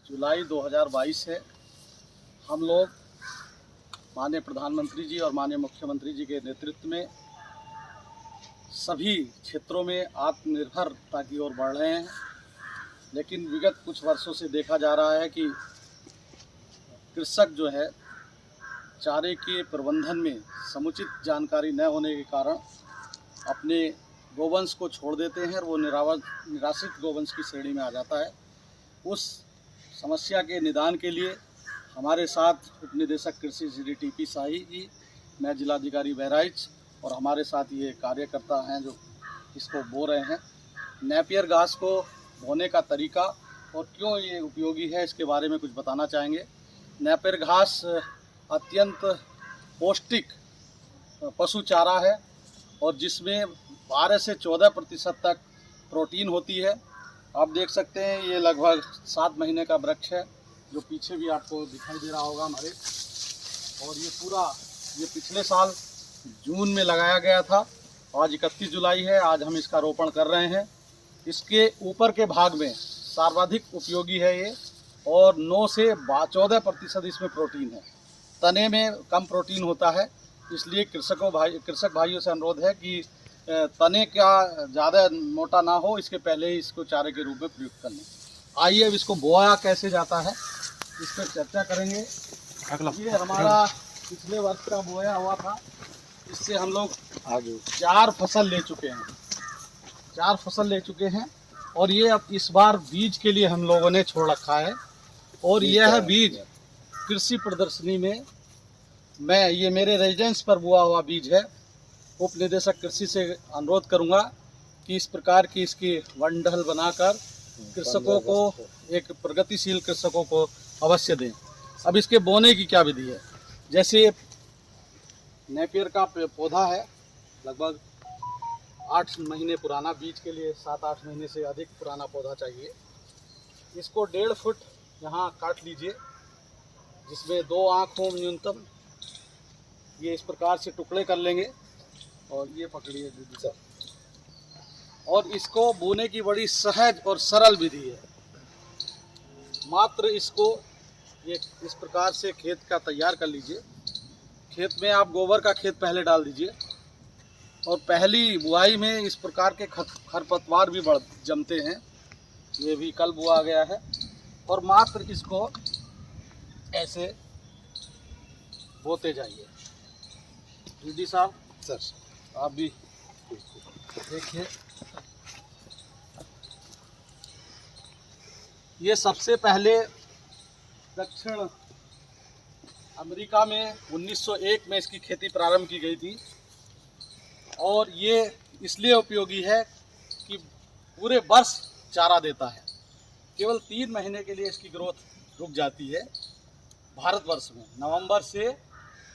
जुलाई 2022 से हम लोग माननीय प्रधानमंत्री जी और माननीय मुख्यमंत्री जी के नेतृत्व में सभी क्षेत्रों में आत्मनिर्भरता की ओर बढ़ रहे हैं। लेकिन विगत कुछ वर्षों से देखा जा रहा है कि कृषक जो है चारे के प्रबंधन में समुचित जानकारी न होने के कारण अपने गोवंश को छोड़ देते हैं और वो निराश्रित गोवंश की श्रेणी में आ जाता है। उस समस्या के निदान के लिए हमारे साथ उपनिदेशक कृषि श्री टीपी शाही जी, मैं जिलाधिकारी बहराइच और हमारे साथ ये कार्यकर्ता हैं जो इसको बो रहे हैं। नेपियर घास को बोने का तरीका और क्यों ये उपयोगी है इसके बारे में कुछ बताना चाहेंगे। नेपियर घास अत्यंत पौष्टिक पशु चारा है और जिसमें 12 से 14% तक प्रोटीन होती है। आप देख सकते हैं ये लगभग 7 महीने का वृक्ष है जो पीछे भी आपको दिखाई दे रहा होगा हमारे। और ये पिछले साल जून में लगाया गया था। आज 31 जुलाई है, आज हम इसका रोपण कर रहे हैं। इसके ऊपर के भाग में सर्वाधिक उपयोगी है ये और 9 से 14% इसमें प्रोटीन है। तने में कम प्रोटीन होता है, इसलिए कृषक भाइयों से अनुरोध है कि तने का ज़्यादा मोटा ना हो, इसके पहले ही इसको चारे के रूप में प्रयुक्त कर लें। आइए अब इसको बोया कैसे जाता है इस पर चर्चा करेंगे। ये हमारा पिछले वर्ष का बोया हुआ था, इससे हम लोग 4 फसल ले चुके हैं और ये अब इस बार बीज के लिए हम लोगों ने छोड़ रखा है। और यह बीज कृषि प्रदर्शनी में ये मेरे रेजिडेंस पर बोआ हुआ बीज है। उपनिदेशक कृषि से अनुरोध करूंगा कि इस प्रकार की इसकी बंडल बनाकर कृषकों को, एक प्रगतिशील कृषकों को अवश्य दें। अब इसके बोने की क्या विधि है। जैसे नेपियर का पौधा है, लगभग 8 महीने पुराना, बीज के लिए 7-8 महीने से अधिक पुराना पौधा चाहिए। इसको 1.5 फुट यहाँ काट लीजिए, जिसमें 2 आँख हो न्यूनतम। ये इस प्रकार से टुकड़े कर लेंगे और ये पकड़िए दीदी साहब। और इसको बोने की बड़ी सहज और सरल विधि है। मात्र इसको ये इस प्रकार से खेत का तैयार कर लीजिए। खेत में आप गोबर का खेत पहले डाल दीजिए और पहली बुआई में इस प्रकार के खरपतवार भी जमते हैं। ये भी कल बुआ गया है। और मात्र इसको ऐसे बोते जाइए। दीदी साहब सर, आप भी देखिए। ये सबसे पहले दक्षिण अमेरिका में 1901 में इसकी खेती प्रारंभ की गई थी और ये इसलिए उपयोगी है कि पूरे वर्ष चारा देता है। केवल 3 महीने के लिए इसकी ग्रोथ रुक जाती है भारतवर्ष में, नवंबर से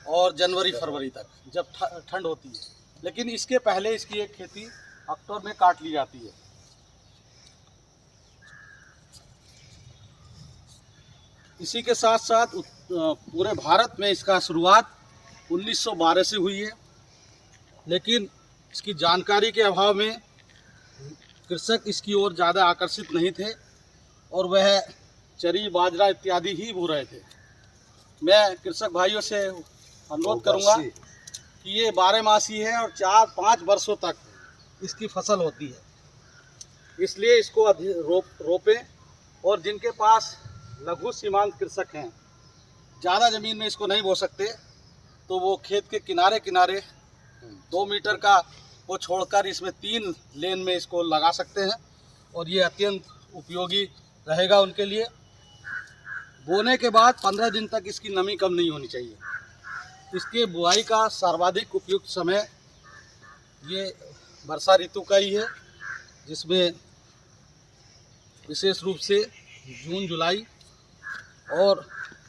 और जनवरी-फरवरी तक जब ठंड होती है। लेकिन इसके पहले इसकी एक खेती अक्टूबर में काट ली जाती है। इसी के साथ साथ पूरे भारत में इसका शुरुआत 1912 से हुई है। लेकिन इसकी जानकारी के अभाव में कृषक इसकी ओर ज़्यादा आकर्षित नहीं थे और वह चरी, बाजरा इत्यादि ही बो रहे थे। मैं कृषक भाइयों से अनुरोध करूंगा कि ये 12मासी है और 4-5 वर्षों तक इसकी फसल होती है। इसलिए इसको रोपें। और जिनके पास लघु सीमांत कृषक हैं, ज़्यादा ज़मीन में इसको नहीं बो सकते, तो वो खेत के किनारे 2 मीटर का वो छोड़कर इसमें 3 लेन में इसको लगा सकते हैं और ये अत्यंत उपयोगी रहेगा उनके लिए। बोने के बाद 15 दिन तक इसकी नमी कम नहीं होनी चाहिए। इसके बुआई का सर्वाधिक उपयुक्त समय ये वर्षा ऋतु का ही है, जिसमें विशेष रूप से जून जुलाई, और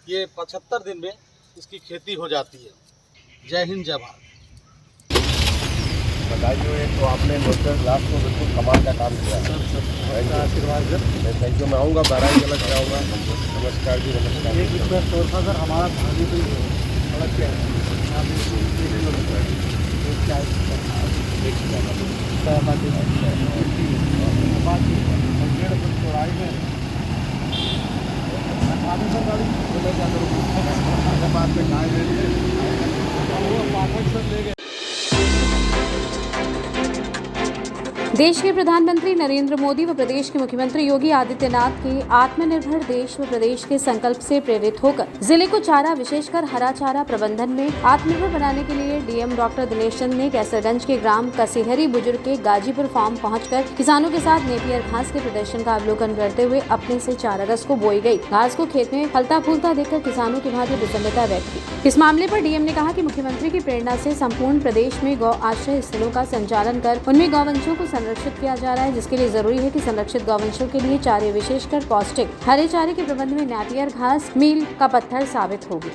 ये 75 दिन में इसकी खेती हो जाती है। जय हिंद, जय भारत। बताइए, तो आपने मोटर ग्लास को बिल्कुल कमाल का काम किया। आशीर्वाद थैंक यू। मैं आऊँगा, बाराई गलत जाऊँगा। नमस्कार जी, नमस्कार। एक रिक्वेस्ट और था सर, हमारा भाभी भी सड़क क्या है चौराई में सर गाड़ी बाद में गाय ले गए। देश के प्रधानमंत्री नरेंद्र मोदी व प्रदेश के मुख्यमंत्री योगी आदित्यनाथ के आत्मनिर्भर देश व प्रदेश के संकल्प से प्रेरित होकर जिले को चारा विशेषकर हरा चारा प्रबंधन में आत्मनिर्भर बनाने के लिए डीएम डॉक्टर दिनेश चंद ने कैसरगंज के ग्राम कसेहरी बुजुर्ग के गाजीपुर फार्म पहुंचकर किसानों के साथ नेपियर घास के प्रदर्शन का अवलोकन करते हुए अपने से 4 अगस्त को बोई गई घास को खेत में फलता फूलता देखकर किसानों की भांति प्रसन्नता व्यक्त की। इस मामले पर डीएम ने कहा कि मुख्यमंत्री की प्रेरणा से संपूर्ण प्रदेश में गौ आश्रय स्थलों का संचालन कर उनमें गौवंशों को संरक्षित किया जा रहा है, जिसके लिए जरूरी है कि संरक्षित गौवंशों के लिए चारे विशेषकर पौष्टिक हरे चारे के प्रबंध में नेपियर घास मील का पत्थर साबित होगी।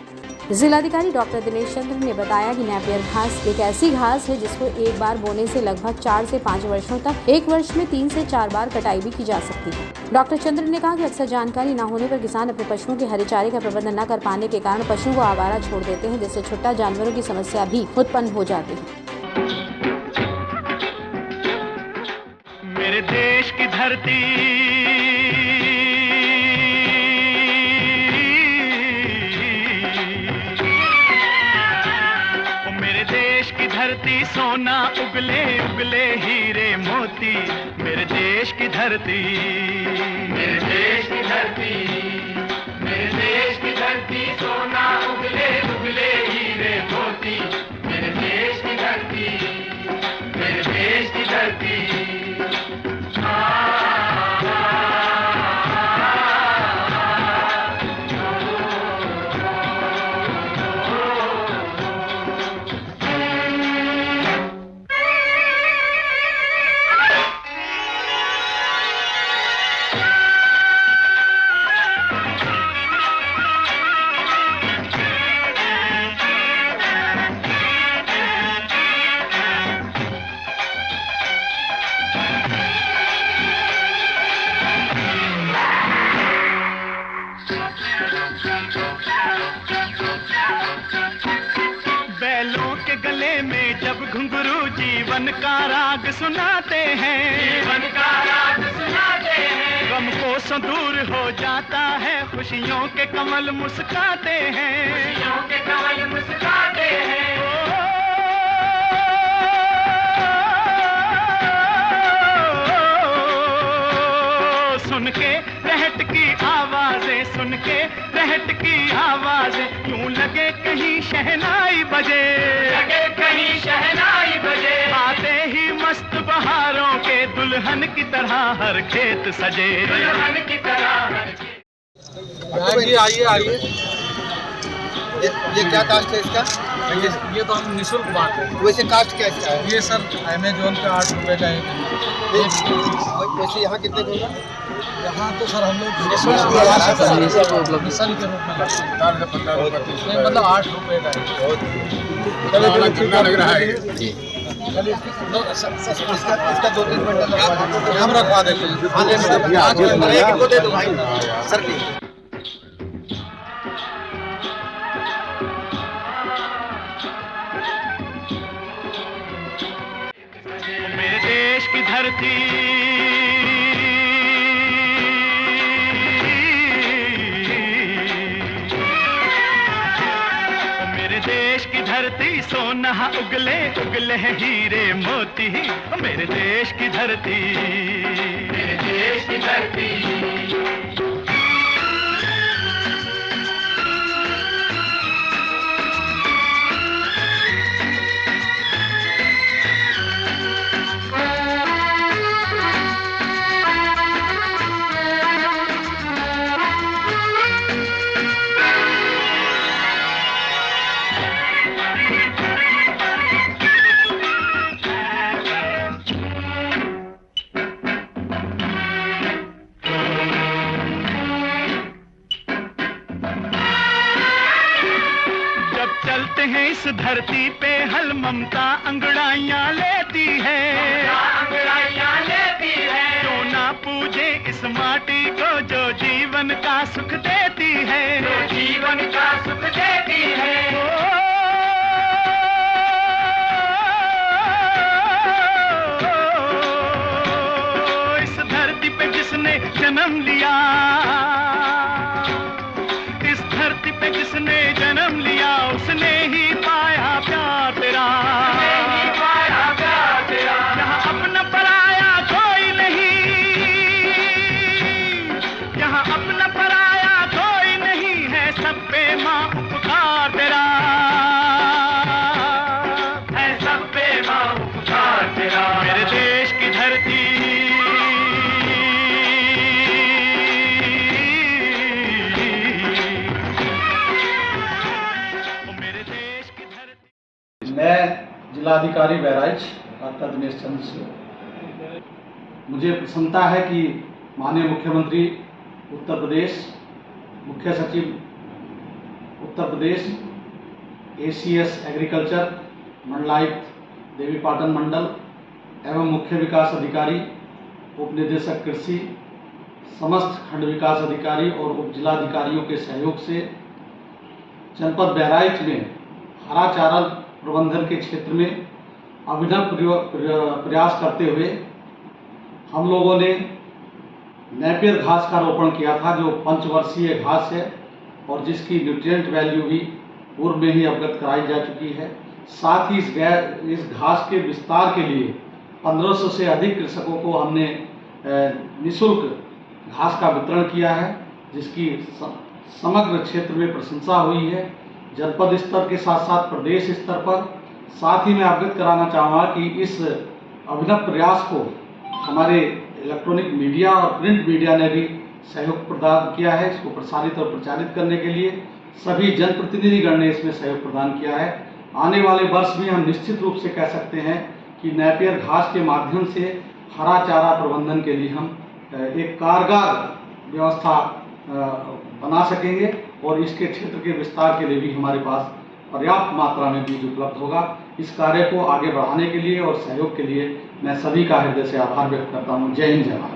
जिलाधिकारी डॉक्टर दिनेश चंद्र ने बताया कि नेपियर घास एक ऐसी घास है जिसको एक बार बोने से लगभग 4 से 5 वर्षों तक एक वर्ष में 3 से 4 बार कटाई भी की जा सकती है। डॉक्टर चंद्र ने कहा कि अक्सर जानकारी न होने पर किसान अपने पशुओं के हरे चारे का प्रबंधन न कर पाने के कारण पशुओं को आवारा छोड़ देते हैं, जिससे छुट्टा जानवरों की समस्या भी उत्पन्न हो जाती है। मेरे देश की धरती मेरे देश की धरती सोना उगले उगले हीरे मोती। मेरे देश की धरती, मेरे देश की धरती, मेरे देश की धरती सोना उगले उगले हीरे मोती। मेरे देश की धरती, मेरे देश की धरती। बैलों के गले में जब घुंघरू जीवन का राग सुनाते हैं, जीवन का राग सुनाते हैं। गम को दूर हो जाता है, खुशियों के कमल मुस्काते हैं, खुशियों के कमल मुस्काते हैं। सुन के रहट की आवाजें, सुन के रहट की आवाजें, यूं लगे कहीं शहनाई बजे, लगे कहीं शहनाई बजे। आते ही मस्त बहारों के दुल्हन की तरह हर खेत सजे, दुल्हन की तरह हर खेत। आइए आइए। ये क्या कास्ट है इसका? ये तो हम निःशुल्क बात है। वैसे कास्ट क्या इसका है? ये सर अमेजोन पे 8 रुपये का एक। वैसे यहाँ कितने का होगा? यहाँ तो सर हम लोग मिशन के रूप में मतलब 8 रुपये का है। कितना लग रहा है जी? इसका 2-3 क्विंटल हम रखवा देते हैं। इनको दे दो भाई सर। मेरे देश की धरती, मेरे देश की धरती सोना उगले उगले हीरे मोती। मेरे देश की धरती, मेरे देश की धरती। चलते हैं इस धरती पे हल ममता अंगड़ाइयाँ लेती है, अंगड़ाइयाँ लेती इस माटी को जो जीवन का सुख देती है, जो जीवन का सुख देती है। इस धरती पे जिसने जन्म लिया, इस धरती पे जिसने जन्म लिया, उसने ही पाया प्यार तेरा, यहाँ अपना पराया कोई नहीं, यहाँ अपना पराया कोई नहीं है, सब पे माँ उपकार तेरा है, सब पे माँ उपकार तेरा। मेरे देश की धरती, मैं जिलाधिकारी बहराइच डॉक्टर दिनेश चंद्र सिंह, मुझे प्रसन्नता है कि माननीय मुख्यमंत्री उत्तर प्रदेश, मुख्य सचिव उत्तर प्रदेश, ACS एग्रीकल्चर मंडलायुक्त देवीपाटन मंडल एवं मुख्य विकास अधिकारी, उप निदेशक कृषि, समस्त खंड विकास अधिकारी और उप जिलाधिकारियों के सहयोग से जनपद बहराइच में हरा चारा प्रबंधन के क्षेत्र में अभिनव प्रयास करते हुए हम लोगों ने नेपियर घास का रोपण किया था, जो पंचवर्षीय घास है और जिसकी न्यूट्रिएंट वैल्यू भी पूर्व में ही अवगत कराई जा चुकी है। साथ ही इस घास के विस्तार के लिए 1500 से अधिक कृषकों को हमने निःशुल्क घास का वितरण किया है, जिसकी समग्र क्षेत्र में प्रशंसा हुई है। जनपद स्तर के साथ साथ प्रदेश स्तर पर। साथ ही मैं अवगत कराना चाहूँगा कि इस अभिनव प्रयास को हमारे इलेक्ट्रॉनिक मीडिया और प्रिंट मीडिया ने भी सहयोग प्रदान किया है। इसको प्रसारित और प्रचारित करने के लिए सभी जनप्रतिनिधिगण ने इसमें सहयोग प्रदान किया है। आने वाले वर्ष में हम निश्चित रूप से कह सकते हैं कि नेपियर घास के माध्यम से हरा चारा प्रबंधन के लिए हम एक कारगर व्यवस्था बना सकेंगे और इसके क्षेत्र के विस्तार के लिए भी हमारे पास पर्याप्त मात्रा में बीज उपलब्ध होगा। इस कार्य को आगे बढ़ाने के लिए और सहयोग के लिए मैं सभी का हृदय से आभार व्यक्त करता हूँ। जय हिंद, जय भारत।